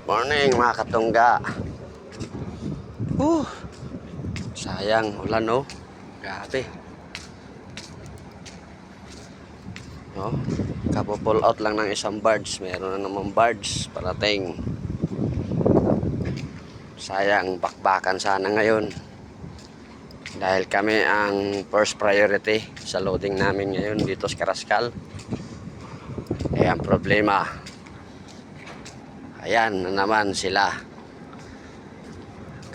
Morning mga katungga. Sayang ulan no. Grabe. No, kapo-pull out lang ng isang barge. Meron na naman barge parating. Sayang, bakbakan sana ngayon. Dahil kami ang first priority sa loading namin ngayon dito sa Carrascal. Ang problema, ayan na naman sila.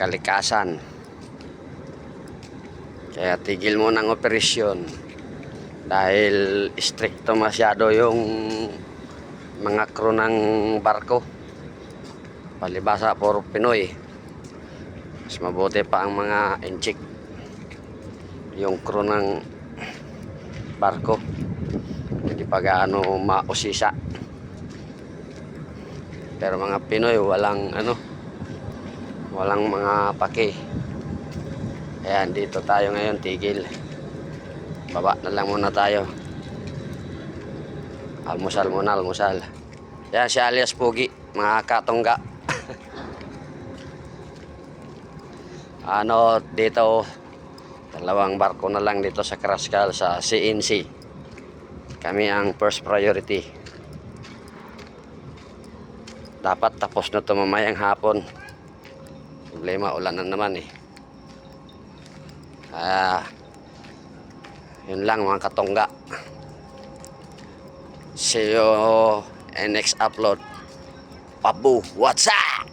Kalikasan. Kaya tigil mo ng operasyon. Dahil stricto masyado yung mga crew ng barko. Palibasa puro Pinoy. Mas mabuti pa ang mga enchik. Yung crew ng barko. Hindi pa gaano mausisa. Pero mga Pinoy walang walang mga paki. Ayan, dito tayo ngayon, tigil. Baba na lang muna tayo. Almusal muna, almusal. Ayan si alias Pugi, mga katungga. Dito, dalawang barko na lang dito sa Carrascal, sa CNC. Kami ang first priority. Dapat tapos na ito mamayang hapon. Problema, ulan na naman eh. Yun lang mga katungga. See you in next upload. Pabu, what's up?